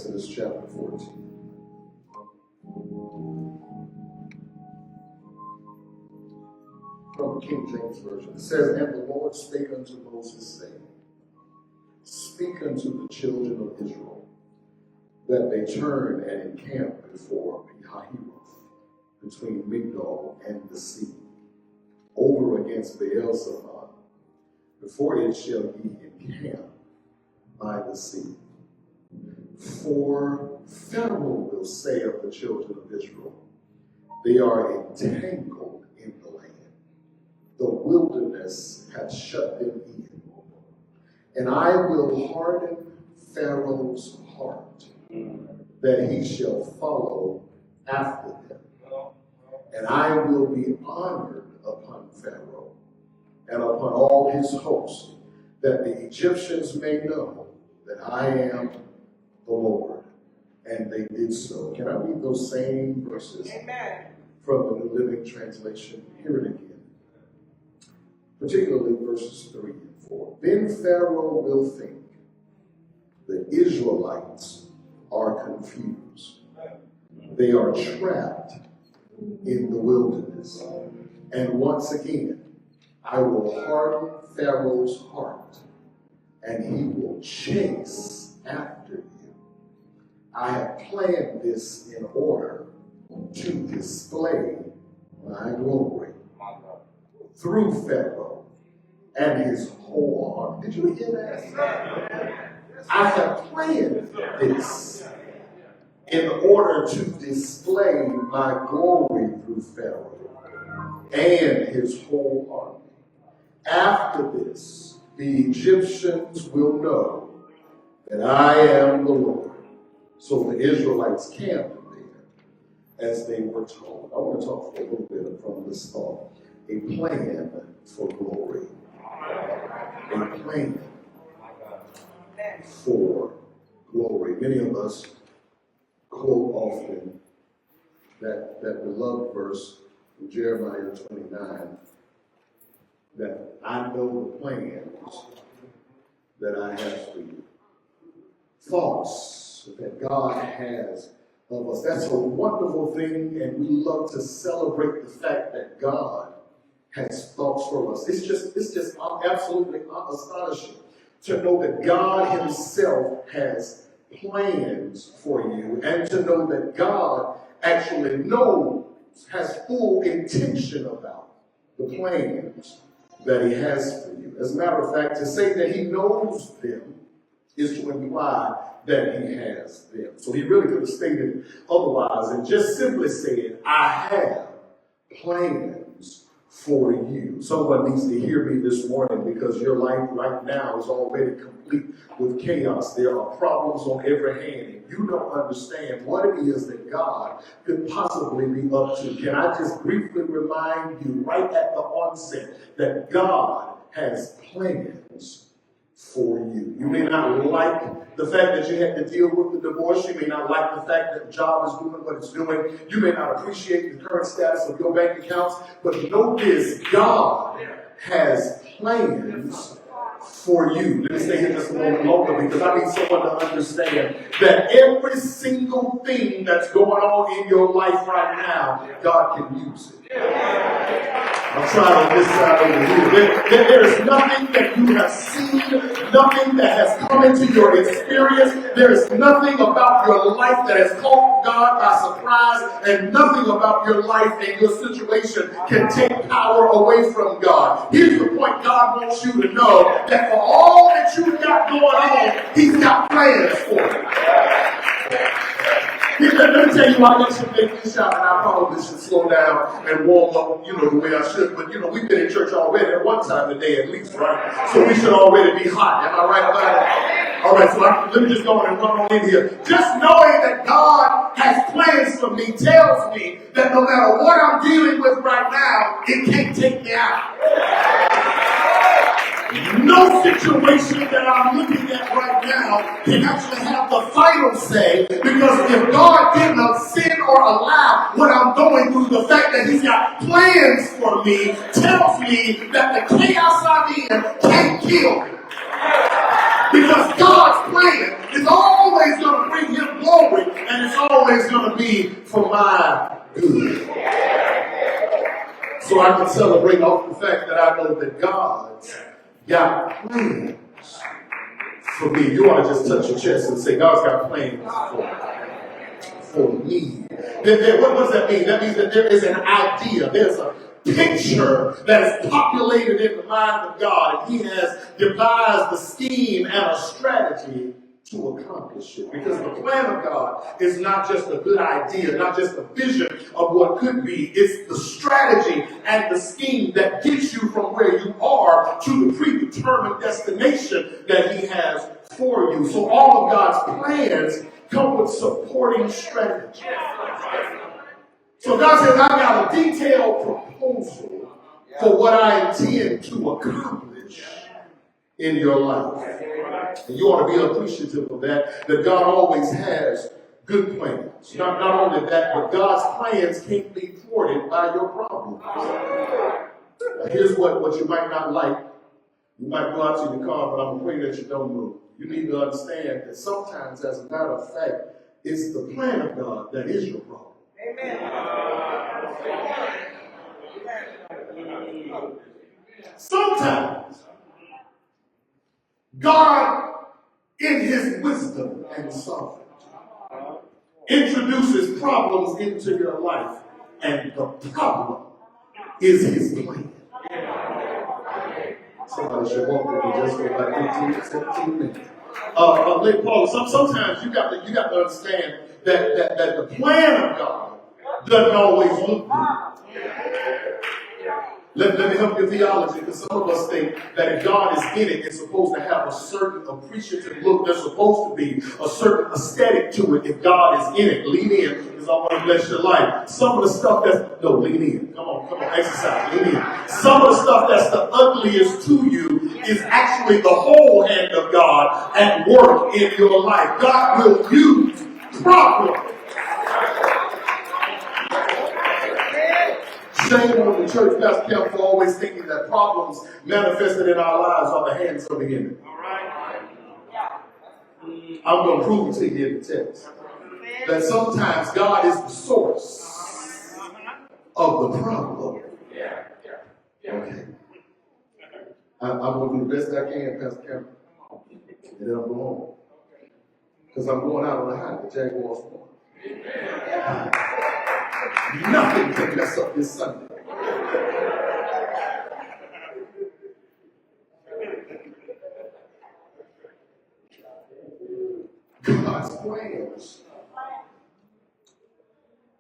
Exodus chapter 14. From the King James Version. It says, "And the Lord spake unto Moses, saying, Speak unto the children of Israel, that they turn and encamp before Pihahiroth, between Migdol and the sea, over against Baal-zephon, before it shall ye encamp by the sea. For Pharaoh will say of the children of Israel, They are entangled in the land. The wilderness hath shut them in. And I will harden Pharaoh's heart, that he shall follow after them. And I will be honored upon Pharaoh and upon all his host, that the Egyptians may know that I am the Lord." And they did so. Can I read those same verses? Amen. From the New Living Translation? Hear it again. Particularly verses 3 and 4. "Then Pharaoh will think the Israelites are confused. They are trapped in the wilderness. And once again, I will harden Pharaoh's heart, and he will chase after you. I have planned this in order to display my glory through Pharaoh and his whole army." Did you hear that? I have planned this in order to display my glory through Pharaoh and his whole army. After this, the Egyptians will know that I am the Lord. So the Israelites camped there as they were told. I want to talk for a little bit from this thought. A plan for glory. A plan for glory. Many of us quote often that beloved verse from Jeremiah 29, that I know the plans that I have for you. Thoughts that God has of us. That's a wonderful thing, and we love to celebrate the fact that God has thoughts for us. It's just absolutely astonishing to know that God himself has plans for you, and to know that God actually knows, has full intention about the plans that he has for you. As a matter of fact, to say that he knows them is to imply that he has them. So he really could have stated otherwise and just simply said, I have plans for you. Someone needs to hear me this morning, because your life right now is already complete with chaos. There are problems on every hand, and you don't understand what it is that God could possibly be up to. Can I just briefly remind you right at the onset that God has plans for you. You may not like the fact that you had to deal with the divorce. You may not like the fact that the job is doing what it's doing. You may not appreciate the current status of your bank accounts. But know this, God has plans for you. Let me stay here just a moment longer, because I need someone to understand that every single thing that's going on in your life right now, God can use it. I'll try on this side over here. There is nothing that you have seen, nothing that has come into your experience. There is nothing about your life that has caught God by surprise, and nothing about your life and your situation can take power away from God. Here's the point God wants you to know, that for all that you've got going on, he's got plans for you. Let me tell you why I should make this shot, and I probably should slow down and warm up, the way I should. But, we've been in church already at one time today at least, right? So we should already be hot. Am I right about it? All right, so let me just go on and run on in here. Just knowing that God has plans for me tells me that no matter what I'm dealing with right now, it can't take me out. No situation that I'm looking at right now can actually have the final say, because if God did not sin or allow what I'm going through, the fact that he's got plans for me tells me that the chaos I'm in can't kill me. Because God's plan is always going to bring him glory, and it's always going to be for my good. So I can celebrate off the fact that I know that God's got plans for me. You ought to just touch your chest and say, God's got plans for me. What does that mean? That means that there is an idea. There's a picture that is populated in the mind of God, and he has devised a scheme and a strategy to accomplish it. Because the plan of God is not just a good idea, not just a vision of what could be. It's the strategy and the scheme that gets you from where you are to the predetermined destination that he has for you. So all of God's plans come with supporting strategy. So God says, I got a detailed proposal for what I intend to accomplish in your life. And you ought to be appreciative of that God always has good plans. Not only that, but God's plans can't be thwarted by your problems. Now here's what you might not like. You might go out to your car, but I'm afraid that you don't move. You need to understand that sometimes, as a matter of fact, it's the plan of God that is your problem. Amen. Sometimes God, in his wisdom and sovereignty, introduces problems into your life, and the problem is his plan. Somebody should walk with me just for about 15 to 17 minutes. Lady Paula, sometimes you got to understand that the plan of God doesn't always look good. Let me help your theology, because some of us think that if God is in it, it's supposed to have a certain appreciative look. There's supposed to be a certain aesthetic to it if God is in it. Lean in, because I want to bless your life. Some of the stuff lean in. Come on, exercise, lean in. Some of the stuff that's the ugliest to you is actually the whole hand of God at work in your life. God will use problems. Shame on the church, Pastor Campbell, for always thinking that problems manifested in our lives are the hands of the enemy. I'm going to prove it to you in the text. That sometimes God is the source of the problem. Okay. I'm going to do the best I can, Pastor Campbell. And then I'm going home. Because I'm going out on the high, the Jaguars won. Nothing can mess up this Sunday. God's plans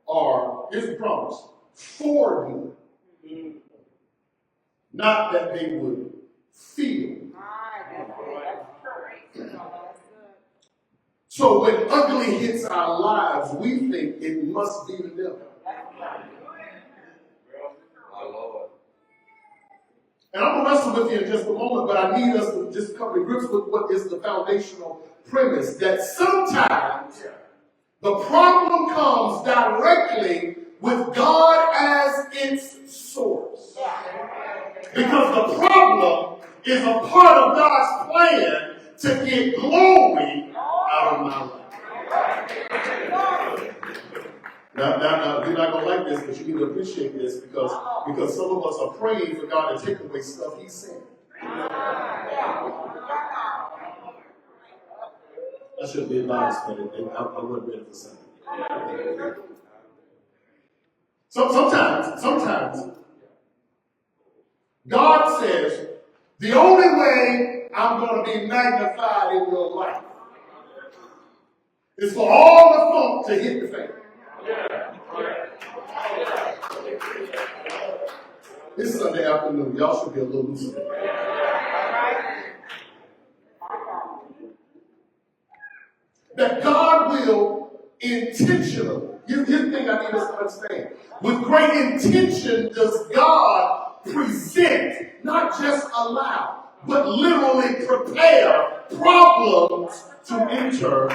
are, here's the promise, for you. Not that they would feel. So when ugly hits our lives, we think it must be the devil. And I'm going to wrestle with you in just a moment, but I need us to just come to grips with what is the foundational premise, that sometimes the problem comes directly with God as its source. Because the problem is a part of God's plan to get glory out of my life. Now, you're not going to like this, but you need to appreciate this because some of us are praying for God to take away stuff He sent. I should be advised, but I wasn't ready for something. Sometimes, God says, the only way I'm going to be magnified in your life is for all the funk to hit the fan. This Sunday afternoon, y'all should be a little loose. That God will intentionally, here's the thing I need us to understand. With great intention does God present, not just allow, but literally prepare problems to enter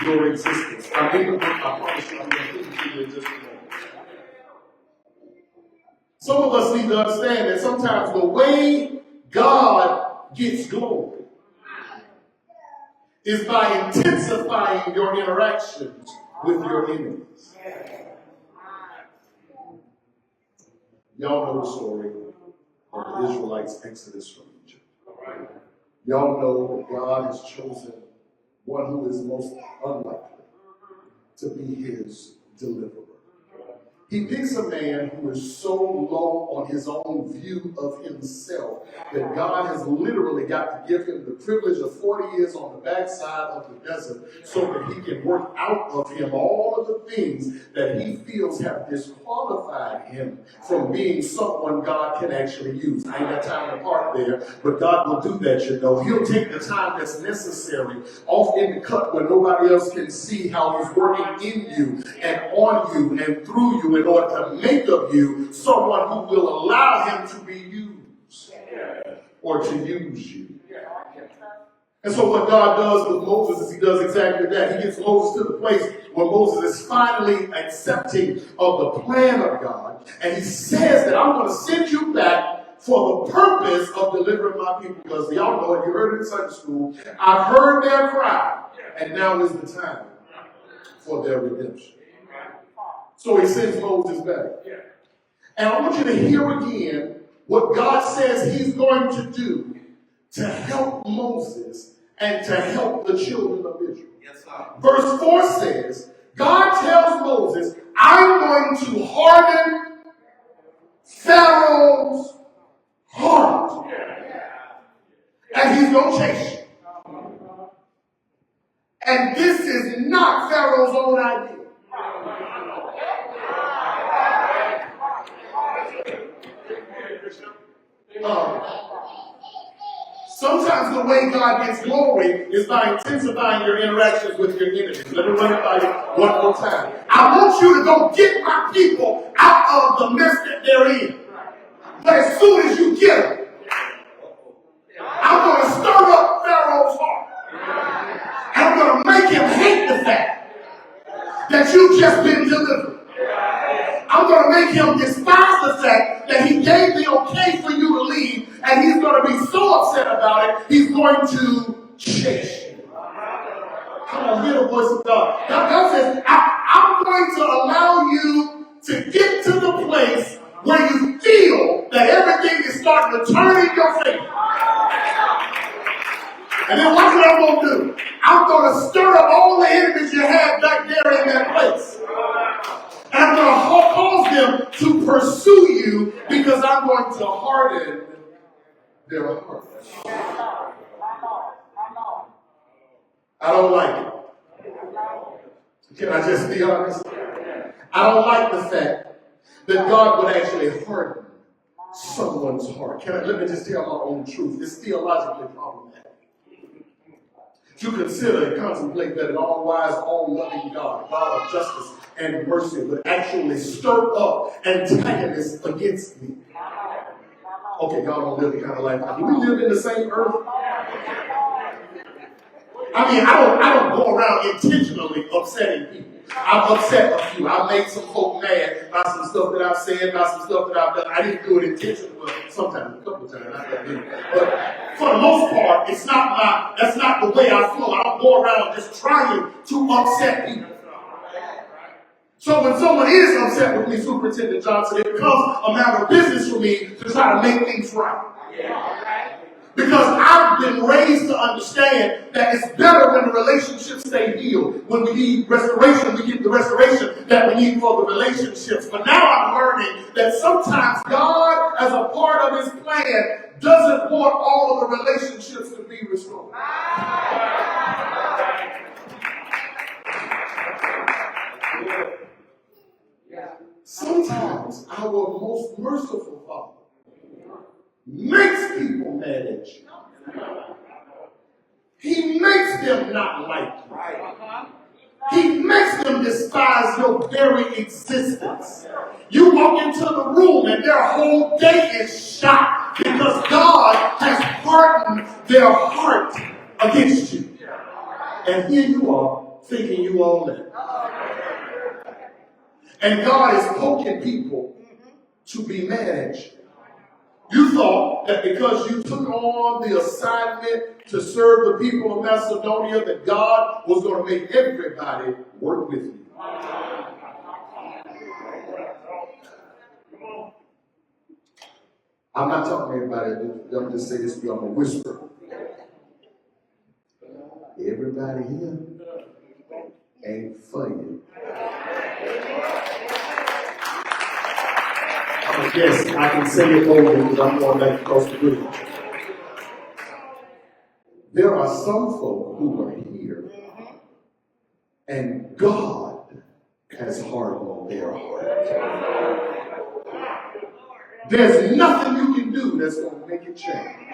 your existence. I promise you, I'm going to prove it to you in just a moment. Some of us need to understand that sometimes the way God gets glory is by intensifying your interactions with your enemies. Y'all know the story of the Israelites' exodus from Egypt. Y'all know that God has chosen one who is most unlikely to be his deliverer. He picks a man who is so low on his own view of himself that God has literally got to give him the privilege of 40 years on the backside of the desert so that he can work out of him all of the things that he feels have disqualified him from being someone God can actually use. I ain't got time to park there, but God will do that, you know. He'll take the time that's necessary off in the cut where nobody else can see how he's working in you and on you and through you in order to make of you someone who will allow him to be used or to use you. And so what God does with Moses is he does exactly that. He gets Moses to the place where Moses is finally accepting of the plan of God. And he says that I'm going to send you back for the purpose of delivering my people. Because y'all know it, you heard it in Sunday school. I've heard their cry, and now is the time for their redemption. So he sends Moses back. And I want you to hear again what God says he's going to do to help Moses and to help the children of Israel. Verse 4 says, God tells Moses, I'm going to harden Pharaoh's heart. And he's going to chase you. And this is not Pharaoh's own idea. Sometimes the way God gets glory is by intensifying your interactions with your enemies. Let me run it by you one more time. I want you to go get my people out of the mess that they're in. But as soon as you get them, I'm going to stir up Pharaoh's heart. And I'm going to make him hate the fact that you've just been delivered. I'm going to make him despise the fact that he gave the okay for you to leave, and he's going to be so upset about it, he's going to chase you. Come on, hear the voice of God. God says, I'm going to allow you to get to the place where you feel that everything is starting to turn in your favor. And then watch what I'm going to do. I'm going to stir up all the enemies you had back there in that place. And I'm going to cause them to pursue you because I'm going to harden their hearts. I don't like it. Can I just be honest? I don't like the fact that God would actually harden someone's heart. Let me just tell my own truth. It's theologically problematic to consider and contemplate that an all-wise, all-loving God, God of justice and mercy, would actually stir up antagonists against me. Okay, y'all don't live the kind of life. Do we live in the same earth? I mean, I don't go around intentionally upsetting people. I've upset a few. I've made some folk mad by some stuff that I've said, by some stuff that I've done. I didn't do it intentionally. Well, sometimes, a couple of times, I did. But for the most part, that's not the way I flow. I don't go around just trying to upset people. So when someone is upset with me, Superintendent Johnson, it becomes a matter of business for me to try to make things right. Because I've been raised to understand that it's better when the relationships stay healed. When we need restoration, we get the restoration that we need for the relationships. But now I'm learning that sometimes God, as a part of his plan, doesn't want all of the relationships to be restored. Sometimes our most merciful Father makes people mad at you. He makes them not like you. He makes them despise your very existence. You walk into the room and their whole day is shot because God has hardened their heart against you. And here you are thinking you own it. And God is poking people to be mad at you. You thought that because you took on the assignment to serve the people of Macedonia, that God was going to make everybody work with you. I'm not talking to everybody. I'm just say this to you. I'm going to whisper. Everybody here ain't for you. Yes, I can say it boldly because I'm going back across the bridge. There are some folk who are here, and God has hardened their heart. There's nothing you can do that's going to make it change.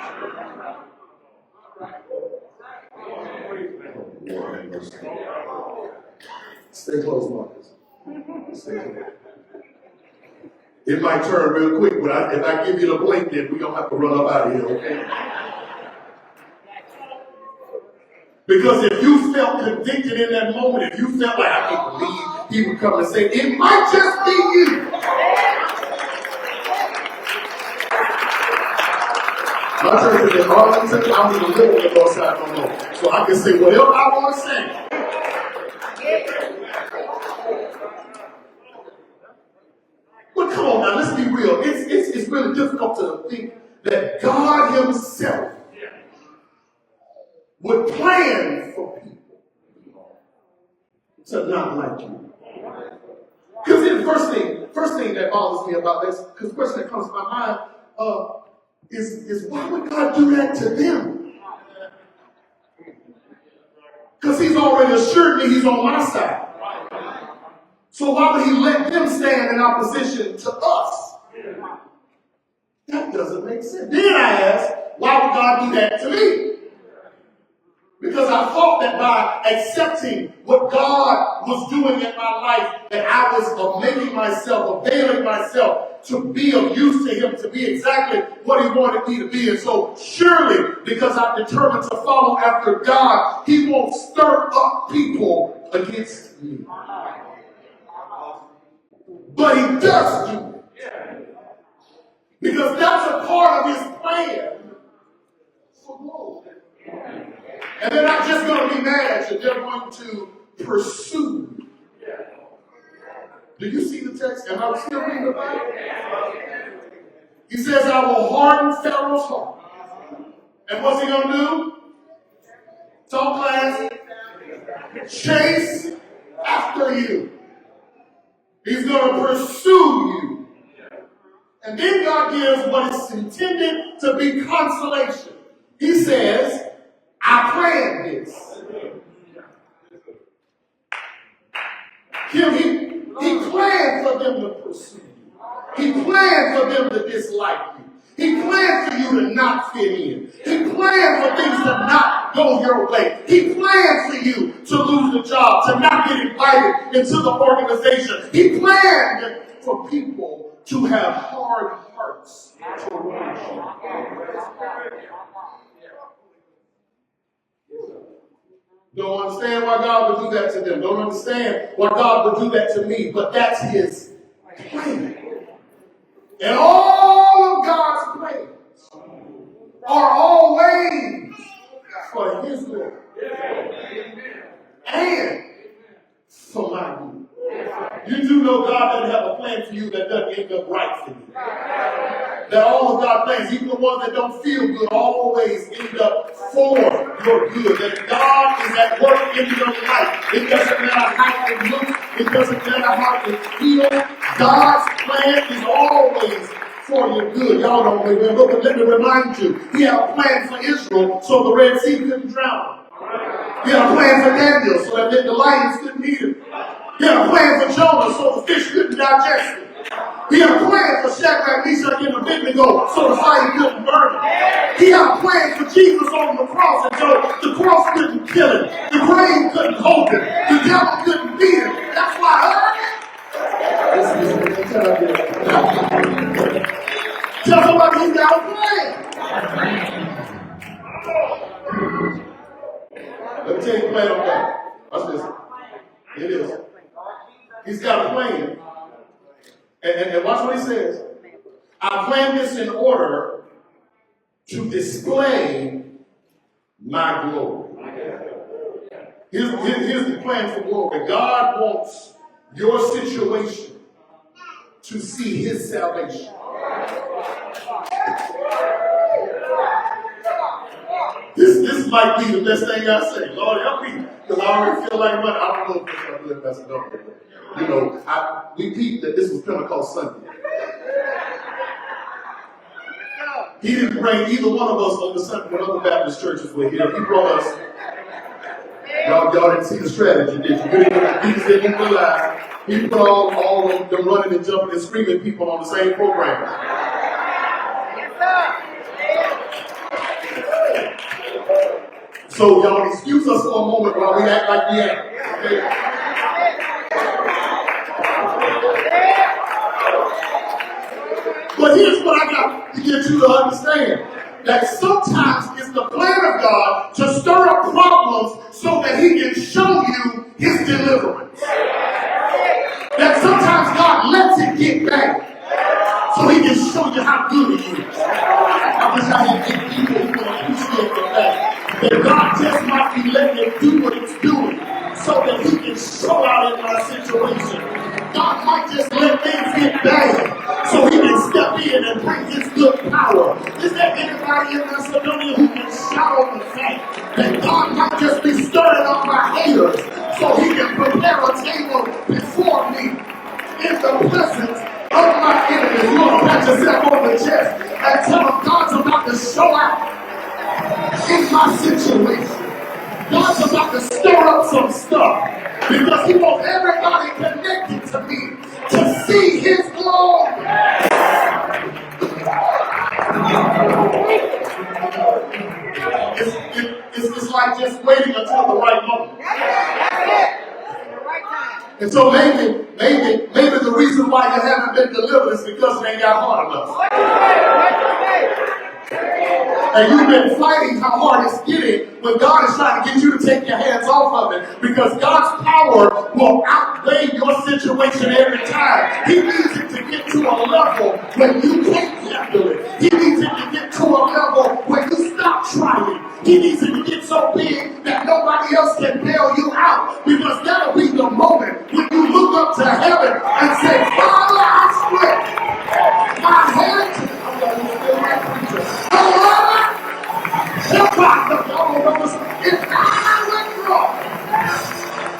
Stay close, Marcus. Stay close. It might turn real quick, but if I give you the blink, then we don't have to run up out of here, okay? Because if you felt convicted in that moment, if you felt like, I can't believe he would come and say, it might just be you. My church is in Arlington. I'm in the middle of the north side no more. So I can say whatever I want to say. But come on now, let's be real. It's really difficult to think that God himself would plan for people to not like you. Because the first thing that bothers me about this, because the question that comes to my mind is why would God do that to them? Because he's already assured me he's on my side. So why would he let them stand in opposition to us? That doesn't make sense. Then I ask, why would God do that to me? Because I thought that by accepting what God was doing in my life, that I was making myself, availing myself to be of use to him, to be exactly what he wanted me to be. And so surely, because I'm determined to follow after God, he won't stir up people against me. But he does do it. Because that's a part of his plan for glory. And they're not just going to be mad at you, they're going to pursue you. Do you see the text? Am I still reading the Bible? He says, I will harden Pharaoh's heart. And what's he going to do? Talk class. Chase after you. He's going to pursue you. And then God gives what is intended to be consolation. He says, I planned this. He planned for them to pursue you. He planned for them to dislike you. He planned for you to not fit in. He planned for things to not go your way. He planned for you to lose the job, to not get invited into the organization. He planned for people to have hard hearts towards you. Don't understand why God would do that to them. Don't understand why God would do that to me. But that's his plan. And all of God's plans are always for his glory. And for my good. You do know God doesn't have a plan for you that doesn't end up right for you. That all of God's plans, even the ones that don't feel good, always end up for your good. That God is at work in your life. It doesn't matter how it looks. It doesn't matter how it feels. God's plan is always for your good. Y'all don't remember, but let me remind you, he had a plan for Israel so the Red Sea couldn't drown them. He had a plan for Daniel so that the lions couldn't eat him. He had a plan for Jonah so the fish couldn't digest him. He had a plan for Shadrach, Meshach, and Abednego so the fire couldn't burn him. He had a plan for Jesus on the cross, and so the cross couldn't kill him. The grave couldn't hold him. The devil couldn't beat him. That's why tell somebody he's got a plan. Let me tell you the plan of God. Watch this. It is. He's got a plan. And watch what he says. I planned this in order to display my glory. Here's the plan for glory. God wants your situation to see his salvation. This might be the best thing I say. Lord, help me. Because I already feel like running. I don't know if I'm Greater Macedonia. You know, we peeped that this was Pentecost Sunday. He didn't bring either one of us on the Sunday when other Baptist churches were here. He brought us. Y'all didn't see the strategy, did you? He didn't realize. He put all of them running and jumping and screaming people on the same program. So y'all excuse us for a moment while we act like we act. Okay? But here's what I got to get you to understand. That sometimes it's the plan of God to stir up problems so that he can show you his deliverance. That sometimes God lets it get bad so he can show you how good he is. I wish I had people who would appreciate the fact that God just might be letting it do what it's doing so that he can show out in my situation. God might just let things get bad so he can step in and bring his good power. Is there anybody in Macedonia who can shout on the fact that God might just be stirring up my haters so he can prepare a table before me in the presence of my enemies? You want to pat yourself on the chest and tell them God's about to show out in my situation. God's about to stir up some stuff because he wants everybody connected to me to see his glory. It's like just waiting until the right moment. And so maybe the reason why you haven't been delivered is because it ain't got hard enough. And you've been fighting how hard it's getting when God is trying to get you to take your hands off of it, because God's power will outweigh your situation every time. He needs it to get to a level when you can't handle it. He needs it to get to a level where you stop trying. He needs it to get so big that nobody else can bail you out, because that'll be the moment when you look up to heaven and say, Father, I swear, my hands, I'm going to feel like preacher. If I withdraw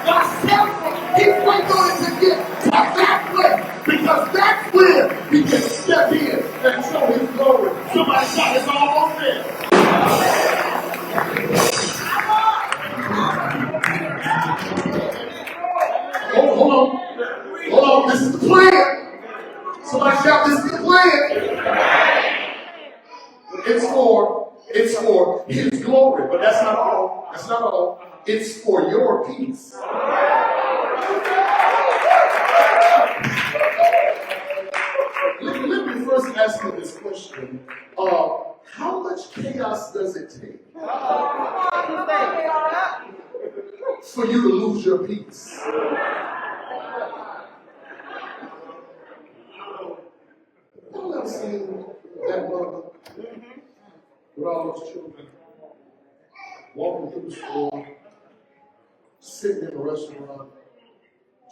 myself, he's going to get to that place, because that's where he can step in and show his glory. Somebody shout, it's almost there. Hold on, this is the plan. Somebody shout, this is the plan. It's for his glory, but that's not all. That's not all. It's for your peace. Let me first ask you this question. How much chaos does it take for you to lose your peace? Y'all ever seen that mother with all those children walking through the store, sitting in a restaurant,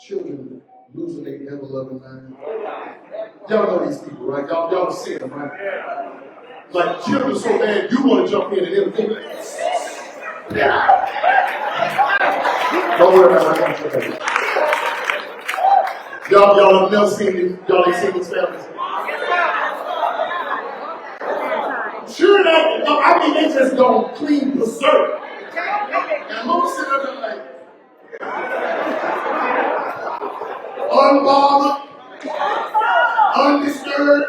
children losing their ever-loving mind? Y'all know these people, right? Y'all see them, right? Like children so bad, you want to jump in and intervene. Don't worry about it. Y'all have never seen these, y'all ain't seen these families. Sure enough, I mean, they just don't clean berserk. And most of them are like, unbothered, undisturbed.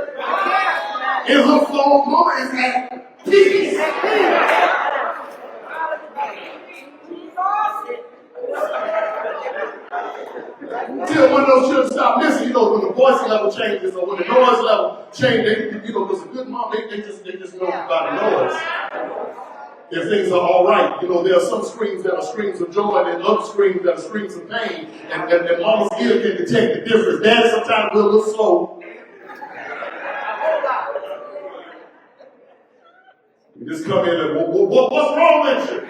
In her phone, mama is at peace. Until one of those children stop listening, you know, when the voice level changes or when the noise level changes, you know, because a good mom, they just know about the noise. If things are all right, you know, there are some screams that are screams of joy and other screams that are screams of pain, and mama's ear can detect the difference. Daddy sometimes we're a little slow. You just come in and, what's wrong with you?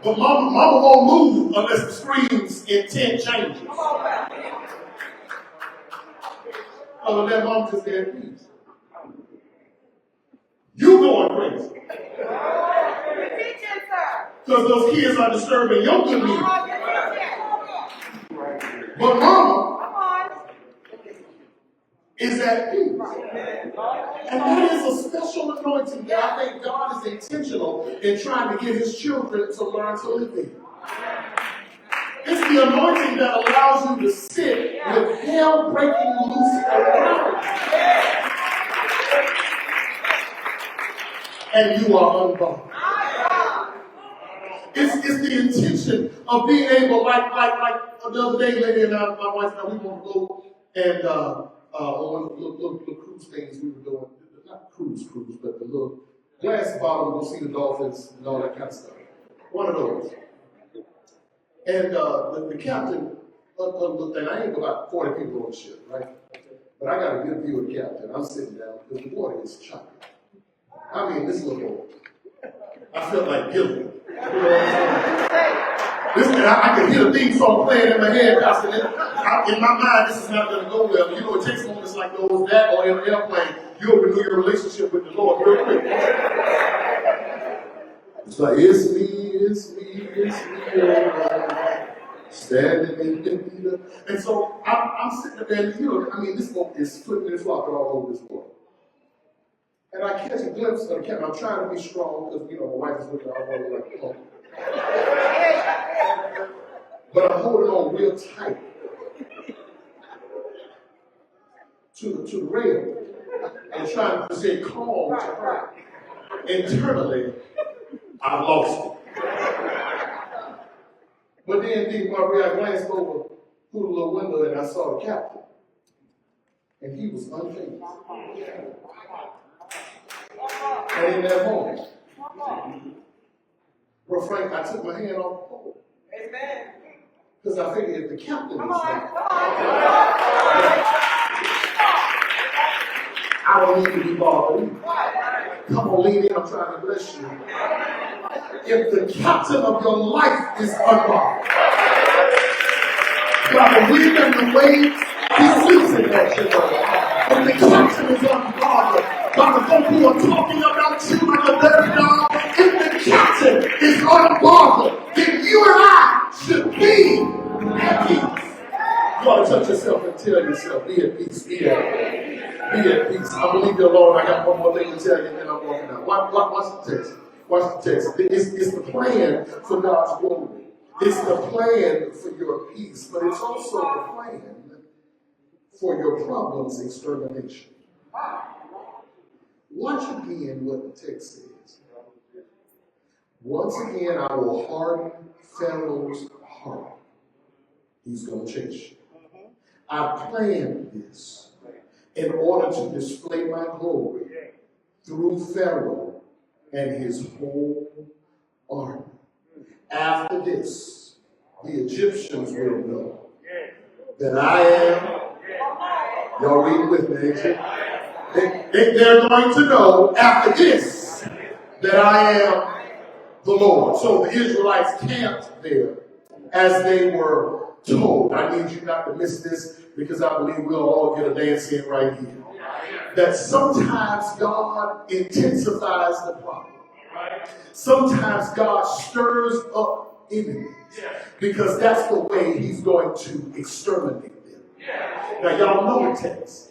But mama won't move unless the screen's intent changes. Other than that, mom just there at peace. You going crazy. Because those kids are disturbing your good music. But mama is at peace. And that is a special anointing that I think God is intentional in trying to get his children to learn to live in. It's the anointing that allows you to sit with hell breaking loose around you. And you are unbound. It's the intention of being able, like the other day, lady and my wife and I, we want to go and on one of the little cruise things we were doing, not cruise, but the little glass bottle, go see the dolphins and all that kind of stuff. One of those. And the captain of the thing, I ain't about 40 people on the ship, right? But I got a good view of the captain. I'm sitting down because the water is choppy. I mean, this little, I felt like Gilligan. You know what I'm saying? Listen, I could hear the theme song playing in my head, Pastor. In my mind, this is not going to go well. You know, it takes moments like those, that, or in an airplane, you'll renew your relationship with the Lord real quick. It's like, it's me, standing in the heat. And so I'm sitting there, you know, I mean, this boat is flipping its rock all over this water. And I catch a glimpse of the captain. I'm trying to be strong because, you know, my wife is looking out for me like, oh. But I'm holding on real tight to the rail and trying to stay calm to her. Internally, I lost it. But then, Maria, I glanced over through the little window and I saw the captain. And he was unfazed. And in that moment, Bro Frank, I took my hand off the pole. Amen. Because I figured if the captain was there, I don't need to be bothered. Come on, lean in, I'm trying to bless you. If the captain of your life is unbothered, by the wind and the waves, he sleeps in that shit. If the captain is unbothered, by the folk who are talking about you and the dirty dog, if the captain is unbothered, then you and I should be at peace. You ought to touch yourself and tell yourself, be at peace, be at peace. I'm going to leave you alone. I got one more thing to tell you, and then I'm walking out. Watch the text. Watch the text. It's the plan for God's glory. It's the plan for your peace, but it's also the plan for your problem's extermination. Watch again what the text says. Once again, I will harden Pharaoh's heart. He's going to chase you. I planned this in order to display my glory through Pharaoh and his whole army. After this, the Egyptians will know that I am. Y'all reading with me, ain't you? They're going to know after this that I am the Lord. So the Israelites camped there as they were told. I need you not to miss this because I believe we'll all get a dance in right here. That sometimes God intensifies the problem. Sometimes God stirs up enemies because that's the way he's going to exterminate them. Now y'all know the text.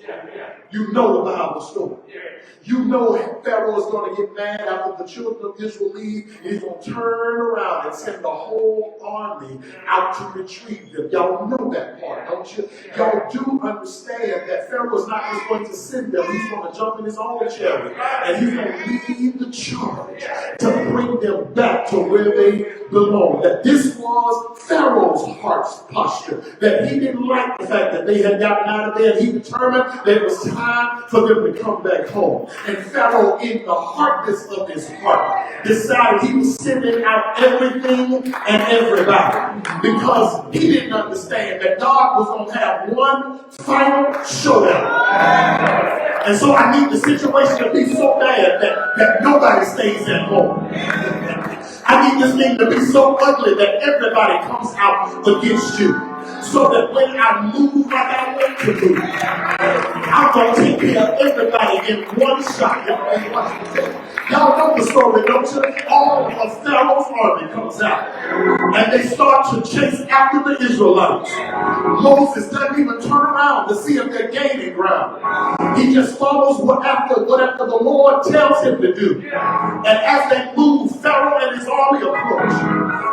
You know the Bible story. You know Pharaoh is going to get mad after the children of Israel leave. And he's going to turn around and send the whole army out to retrieve them. Y'all know that part, don't you? Y'all do understand that Pharaoh is not just going to send them. He's going to jump in his own chariot. And he's going to lead the charge to bring them back to where they belong. That this was Pharaoh's heart's posture. That he didn't like the fact that they had gotten out of there. And he determined that it was time for them to come back home. And Pharaoh, in the hardness of his heart, decided he was sending out everything and everybody because he didn't understand that God was going to have one final showdown. And so I need the situation to be so bad that nobody stays at home. I need this thing to be so ugly that everybody comes out against you. So that when I move like I want to move, I'm going to take care of everybody in one shot. Y'all know the story, don't you? All of Pharaoh's army comes out. And they start to chase after the Israelites. Moses doesn't even turn around to see if they're gaining ground. He just follows whatever the Lord tells him to do. And as they move, Pharaoh and his army approach.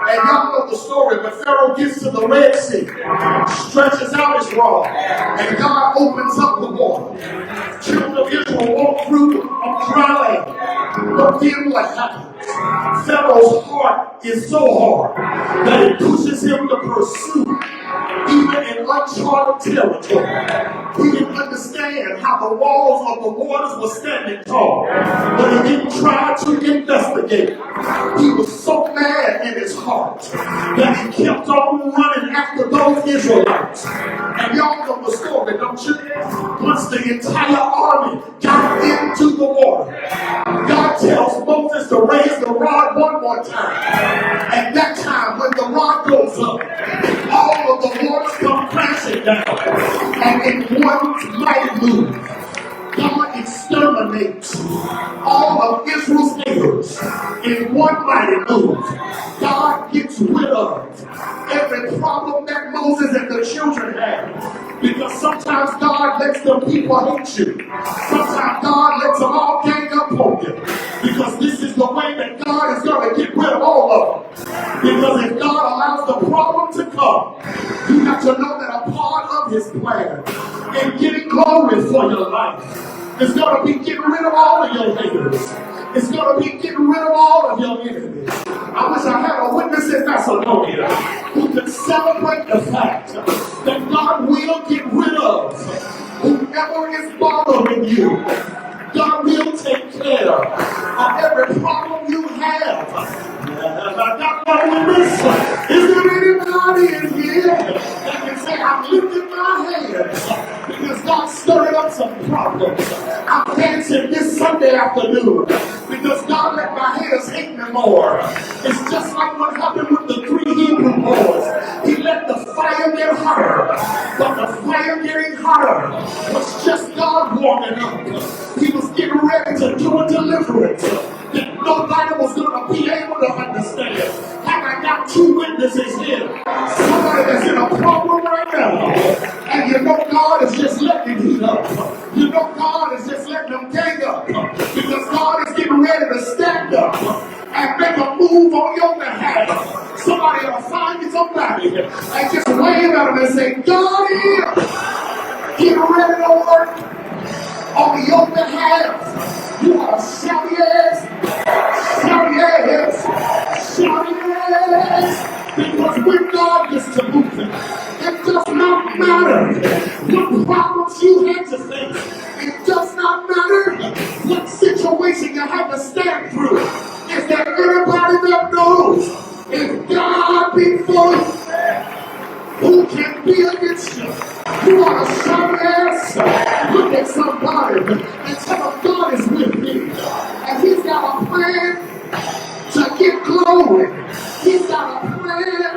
And y'all know the story, but Pharaoh gets to the Red Sea, stretches out his rod, and God opens up the water. Children of Israel walk through a dry land. But then what happens? Pharaoh's heart is so hard that it pushes him to pursue even in uncharted territory. He didn't understand how the walls of the waters were standing tall, but he didn't try to investigate. He was so mad in his heart that he kept on running after those Israelites. And y'all know the story, don't you? Once the entire army got into the water, God tells Moses to raise the rod one more time. And that time, when the rod goes up, all of the waters come crashing down. And in one mighty move, God exterminates all of Israel's neighbors. In one mighty move, God gets rid of every problem that Moses and the children had. Because sometimes God lets the people hate you. Sometimes God lets them all gang up on you. Because this is the way that God is going to get rid of all of them. Because if God allows the problem to come, you have to know that a part of his plan in getting glory for your life is going to be getting rid of all of your haters. It's going to be getting rid of all of your enemies. I wish I had a witness in Macedonia who could celebrate the fact that God will get rid of whoever is bothering you. God will take care of every problem you have. I got my witness. Is there anybody in here that can say, I'm lifting my hands because God stirred up some problems? I'm dancing this Sunday afternoon because God let my haters hate me more. It's just like what happened with the 3 Hebrew boys. He let the fire get hotter, but the fire getting hotter was just God warming up. He was getting ready to do a deliverance that nobody was going to be able to understand. Have I got 2 witnesses here? Somebody that's in a problem right now, and you know God is just letting him heat up. You know God is just letting them gang up because God is getting ready to stand up and make a move on your behalf. Somebody will find somebody and just wave at them and say, God is getting ready to work on your behalf. You ought to shout yes, shout yes, shout yes. Because when God gets to moving, it does not matter what problems you had to face. It does not matter what situation you had to stand through. Is there anybody that knows if God be for you, who can be against you? You want to shout yes? Look at somebody and tell them God is with me. And he's got a plan to get glory. He's got a plan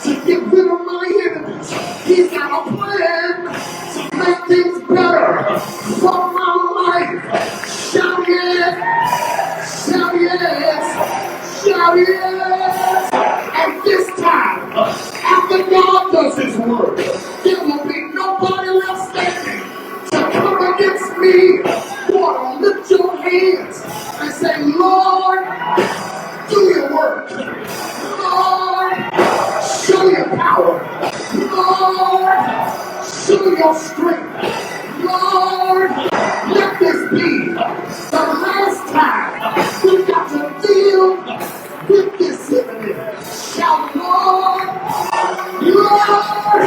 to get rid of my enemies. He's got a plan to make things better for my life. Shout yes! Shout yes! Shout yes! And this time, after God does his work, there will be nobody left standing to come against me. You ought to lift your hands and say, Lord, do your work. Lord, show your power. Lord, show your strength. Lord, let this be the last time we got to deal with this enemy. Shout, Lord, Lord,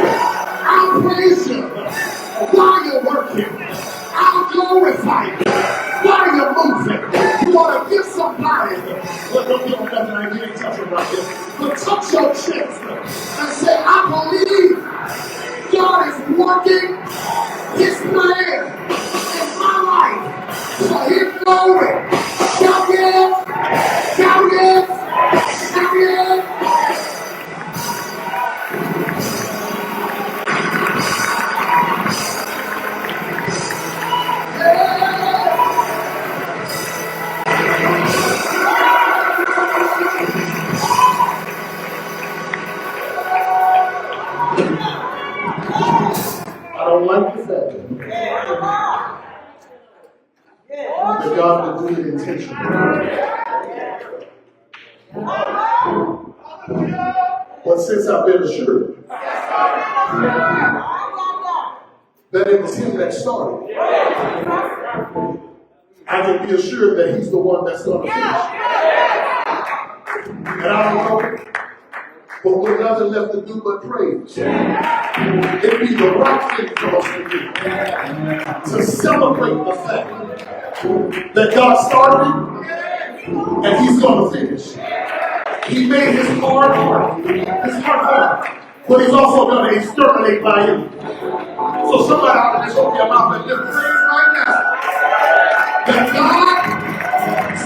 His glory. Shout yes. Shout yes. Shout yes. I don't like the fact that God will do it intentionally. But since I've been assured that it was Him that started, I can be assured that He's the one that's going to finish. And I don't know, but with nothing left to do but praise, it'd be the right thing for us to do, to celebrate the fact that God started it and He's going to finish. He made His heart hard, but He's also going to exterminate by Him. So somebody ought to just open your mouth and just praise right now that God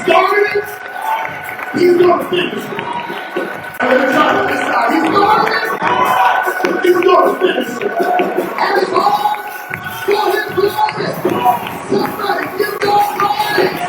started it, He's going to finish it. And let me try to decide, He started it, He's going to finish it. And it's all for His glory. Somebody give God praise.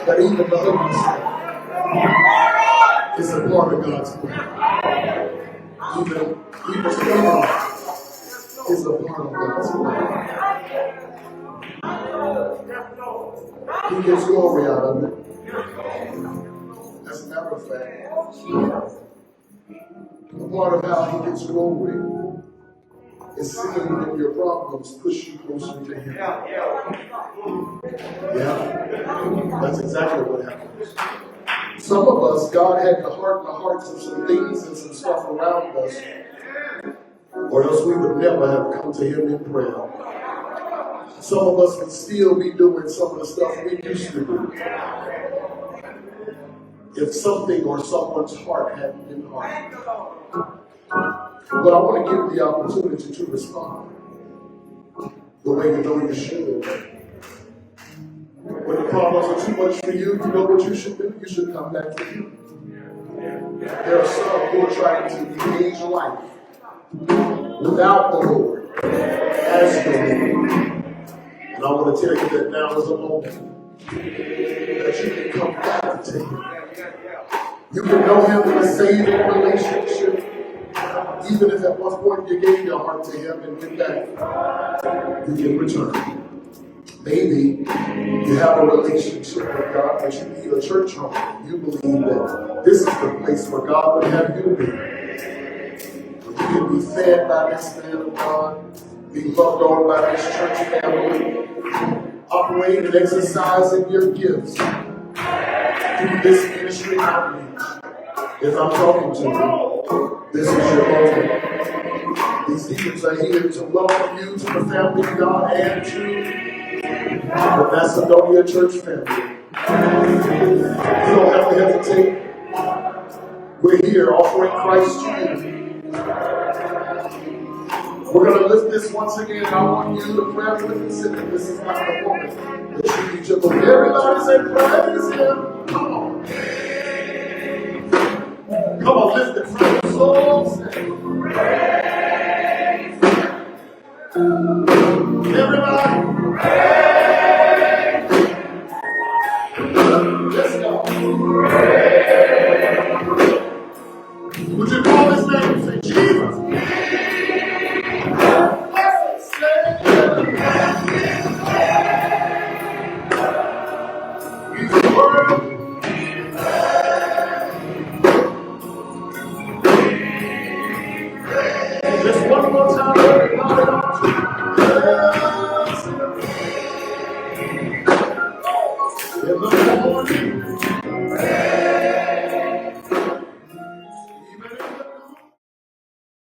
But even the ugly stuff is a part of God's plan. Even struggle is a part of God's plan. He gets glory out of it. As a matter of fact, a part of how he gets glory is seeing that your problems push you closer to him. Yeah, that's exactly what happens. Some of us, God had to harden the hearts of some things and some stuff around us, or else we would never have come to him in prayer. Some of us would still be doing some of the stuff we used to do if something or someone's heart hadn't been hardened. But I want to give you the opportunity to respond the way you know you should. When the problems are too much for you, you know what you should do? You should come back to him. There are some who are trying to engage life without the Lord as your Lord. And I want to tell you that now is a moment that you can come back to him. You can know him in a saving relationship. Even if at one point you gave your heart to him and went back, you can return. Maybe you have a relationship with God, but you need a church home. You believe that this is the place where God would have you be. You can be fed by this man of God, be loved on by this church family, operate and exercise in your gifts through this ministry outreach. If I'm talking to you, this is your moment. These deacons are here to welcome you to the family of God and to the Macedonia church family. You don't have to hesitate. We're here offering Christ to you. We're going to lift this once again. I want you to pray with us. This is not the moment that you need to believe. Everybody say, praise him. Come on. Come on, lift it from your soul. Everybody. Let's go. Would you call his name? Say, Jesus. Just one more time, everybody. In the morning.